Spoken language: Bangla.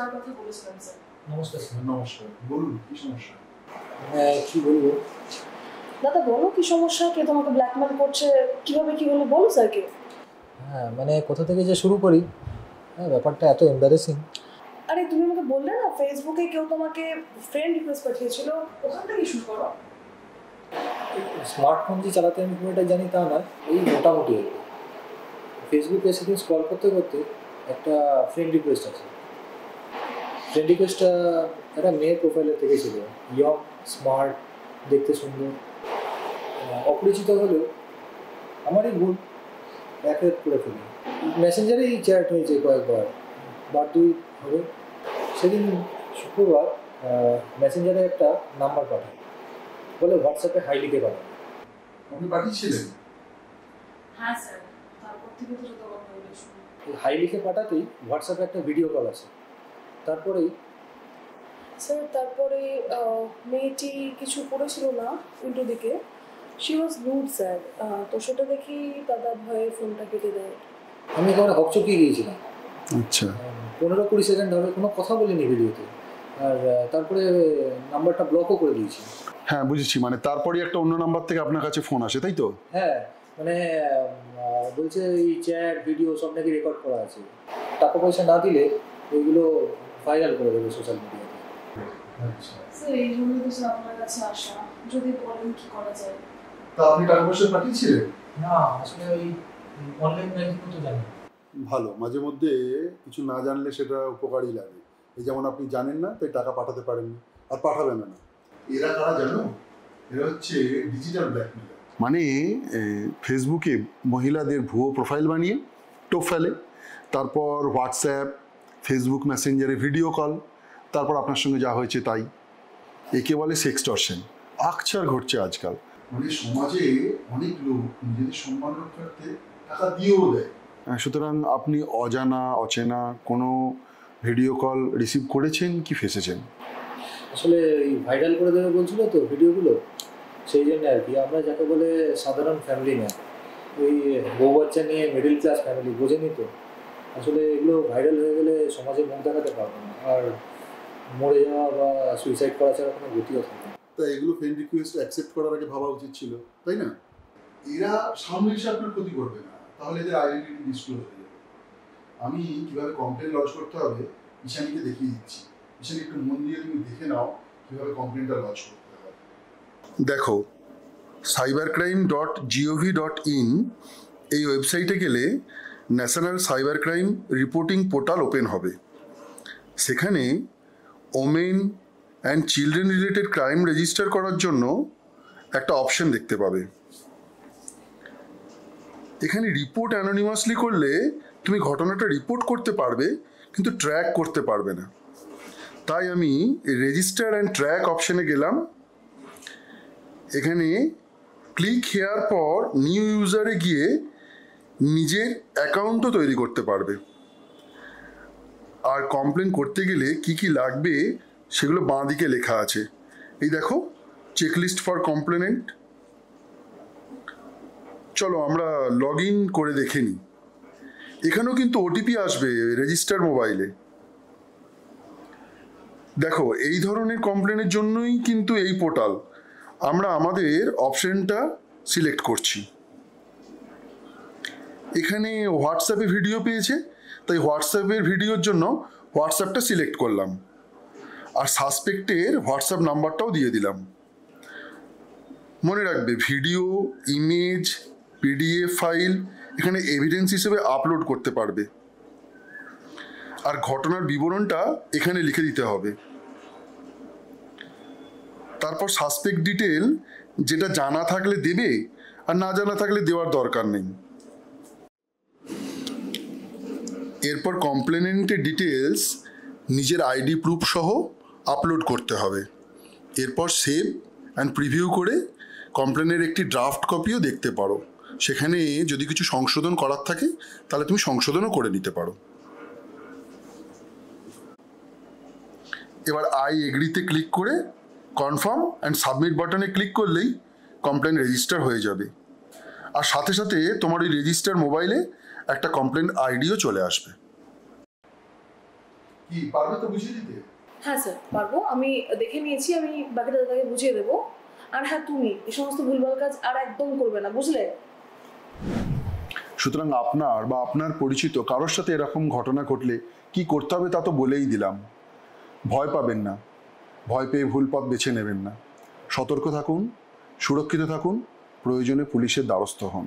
যাওয়ার কথা বলেছিলাম স্যার। নমস্কার স্যার। নমস্কার, বলুন কি সমস্যা? হ্যাঁ, কি বলবো দাদা, বলো কি সমস্যা, কে তোমাকে ব্ল্যাকমেল করছে, কিভাবে কি হলো বলো স্যারকে। হ্যাঁ, মানে কোথা থেকে যে শুরু করি, হ্যাঁ ব্যাপারটা এত এম্বারেসিং। আরে তুমি আমাকে বললে না ফেসবুকে কেউ তোমাকে ফ্রেন্ড রিকোয়েস্ট পাঠিয়েছিল, ওখান থেকে শুরু করো। স্মার্টফোন যে চালাতে আমি পুরোটা জানি তা নয়, এই মোটামুটি ফেসবুকে সেদিন স্ক্রল করতে করতে একটা ফ্রেন্ড রিকোয়েস্ট আছে। ফ্রেন্ড রিকোয়েস্টটা একটা মেয়ের প্রোফাইলের থেকে ছিল, ইয়ং, স্মার্ট, দেখতে সুন্দর, অপরিচিত হলেও আমারই ভুল অ্যাকসেপ্ট করে ফেলি। মেসেঞ্জারেই চ্যাট হয়েছে কয়েকবার, বার দুই হবে। সেদিন শুক্রবার মেসেঞ্জারে একটা নাম্বার পাঠায়, বলে হোয়াটসঅ্যাপে হাই লিখে পাঠায়। আপনি পাঠিয়েছিলেন? হ্যাঁ স্যার, তারপর থেকে তো যত কথা বলে শুনি। হাই লিখে পাঠাতেই হোয়াটসঅ্যাপে একটা ভিডিও কল আছে। তারপরেই স্যার তারপরে মেয়েটি কিছু করেছিল না উল্টো দিকে, শি ওয়াজ রুড স্যার। তো সেটা দেখি দাদা ভয়ে ফোনটা কেটে দেয়। আমি একেবারে হকচকিয়ে গিয়েছিলাম। আচ্ছা, 15-20 সেকেন্ড হবে কোনো কথা বলিনি ভিডিওতে, আর তারপরে নাম্বারটা ব্লকও করে দিয়েছি। হ্যাঁ বুঝেছি। মানে তারপরে একটা অন্য নাম্বার থেকে আপনার কাছে ফোন আসে, তাই তো? হ্যাঁ, মানে বলছে এই চ্যাট ভিডিও সব নাকি রেকর্ড করা আছে, টাকা পয়সা না দিলে ওইগুলো ভাইরাল করে দেবে সোশ্যাল মিডিয়াতে। আচ্ছা, স্যার এই জন্যই তো স্যার আপনার কাছে আসা, যদি বলেন কি করা যায়। তা আপনি টাকা পয়সা পাঠিয়েছিলেন? না, আসলে ওই অনলাইন ব্যাংকিং তো জানি। ভালো, মাঝে মধ্যে কিছু না জানলে সেটা উপকারী লাগে। এই যেমন আপনি জানেন না তাই টাকা পাঠাতে পারেননি, আর পাঠাবেন না। এরা কারা জানো? এরা হচ্ছে ডিজিটাল ব্ল্যাকমেলার। মানে ফেসবুকে মহিলাদের ভুয়ো প্রোফাইল বানিয়ে টোপ ফেলে, তারপর হোয়াটসঅ্যাপ, ফেসবুক মেসেঞ্জারে ভিডিও কল, তারপর আপনার সঙ্গে যা হয়েছে তাই। একে বলে সেক্সটর্শন। আকছার ঘটছে আজকাল। মানে সমাজে অনেক লোক নিজেদের সম্মান রক্ষার্থে টাকা দিয়েও দেয়। সুতরাং আপনি অজানা অচেনা কোনো ভিডিও কল রিসিভ করেছেন কি ফেসেছেন? আসলে এই ভাইরাল করে দেবে বলছিল তো ভিডিওগুলো, সেই জন্য আর কি। আমরা যাকে বলে সাধারণ ফ্যামিলি না, ওই বউ বাচ্চা নিয়ে মিডিল ক্লাস ফ্যামিলি, বোঝেনি তো। আসলে এগুলো ভাইরাল হয়ে গেলে সমাজে মুখ দেখাতে পারবো না, আর মরে যাওয়া বা সুইসাইড করা ছাড়া কোনো গতিও থাকে না। তা এগুলো ফ্রেন্ড রিকোয়েস্ট অ্যাকসেপ্ট করার আগে ভাবা উচিত ছিল, তাই না? এরা সামনে এসে আপনার ক্ষতি করবে না, তাহলে এদের আইডেন্টিটি ডিসক্লোজ হয়ে যাবে। আমি কিভাবে কমপ্লেন লজ করতে হবে ঈশানীকে দেখিয়ে দিচ্ছি। ঈশানী একটু মন দিয়ে তুমি দেখে নাও কিভাবে কমপ্লেনটা লজ করতে হবে। দেখো, cybercrime.gov.in এই ওয়েবসাইটে গেলে national cyber crime reporting portal open হবে। সেখানে women and children related crime register করার জন্য একটা অপশন দেখতে পাবে। এখানে রিপোর্ট অ্যানোনিমাসলি করলে তুমি ঘটনাটা রিপোর্ট করতে পারবে, কিন্তু ট্র্যাক করতে পারবে না। তাই আমি রেজিস্টার অ্যান্ড ট্র্যাক অপশনে গেলাম। এখানে ক্লিক হেয়ার পর নিউ ইউজারে গিয়ে নিজের অ্যাকাউন্টও তৈরি করতে পারবে। আর কমপ্লেন করতে গেলে কি কি লাগবে সেগুলো বাঁ দিকে লেখা আছে। এই দেখো, চেকলিস্ট ফর কমপ্লেনেন্ট। চলো আমরা লগ ইন করে দেখে নিই। এখানেও কিন্তু ওটিপি আসবে রেজিস্টার মোবাইলে। দেখো, এই ধরনের কমপ্লেনের জন্যই কিন্তু এই পোর্টাল। আমরা আমাদের অপশনটা সিলেক্ট করছি। এখানে হোয়াটসঅ্যাপে ভিডিও পেয়েছে, তাই হোয়াটসঅ্যাপের ভিডিওর জন্য হোয়াটসঅ্যাপটা সিলেক্ট করলাম, আর সাসপেক্টের হোয়াটসঅ্যাপ নাম্বারটাও দিয়ে দিলাম। মনে রাখবে, ভিডিও, ইমেজ, পিডিএফ ফাইল এখানে এভিডেন্স হিসেবে আপলোড করতে পারবে, আর ঘটনার বিবরণটা এখানে লিখে দিতে হবে। তারপর সাসপেক্ট ডিটেল, যেটা জানা থাকলে দেবে, আর না জানা থাকলে দেওয়ার দরকার নেই। এরপর কমপ্লেনেন্টের ডিটেলস নিজের আইডি প্রুফ সহ আপলোড করতে হবে। এরপর সেভ অ্যান্ড প্রিভিউ করে কমপ্লেনের একটি ড্রাফট কপিও দেখতে পারো। সেখানে যদি কিছু সংশোধন করার থাকে তাহলে তুমি সংশোধনও করে নিতে পারো। এবার আই এগ্রিতে ক্লিক করে কনফার্ম অ্যান্ড সাবমিট বাটনে ক্লিক করলেই কমপ্লেন রেজিস্টার হয়ে যাবে, আর সাথে সাথে তোমার ওই রেজিস্টার মোবাইলে একটা কমপ্লেন আইডিও চলে আসবে। কি পারবে তো বুঝিয়ে দিতে? হ্যাঁ স্যার, পারবো। আমি দেখে নিয়েছি, আমি বাকিটা দাদাকে বুঝিয়ে দেবো। আর হ্যাঁ, তুমি এই সমস্ত ভুলভাল কাজ আর একদম করবে না, বুঝলে? সুতরাং আপনার বা আপনার পরিচিত কারোর সাথে এরকম ঘটনা ঘটলে কি করতে হবে তা তো বলেই দিলাম। ভয় পাবেন না, ভয় পেয়ে ভুল পথ বেছে নেবেন না। সতর্ক থাকুন, সুরক্ষিত থাকুন, প্রয়োজনে পুলিশের দ্বারস্থ হন।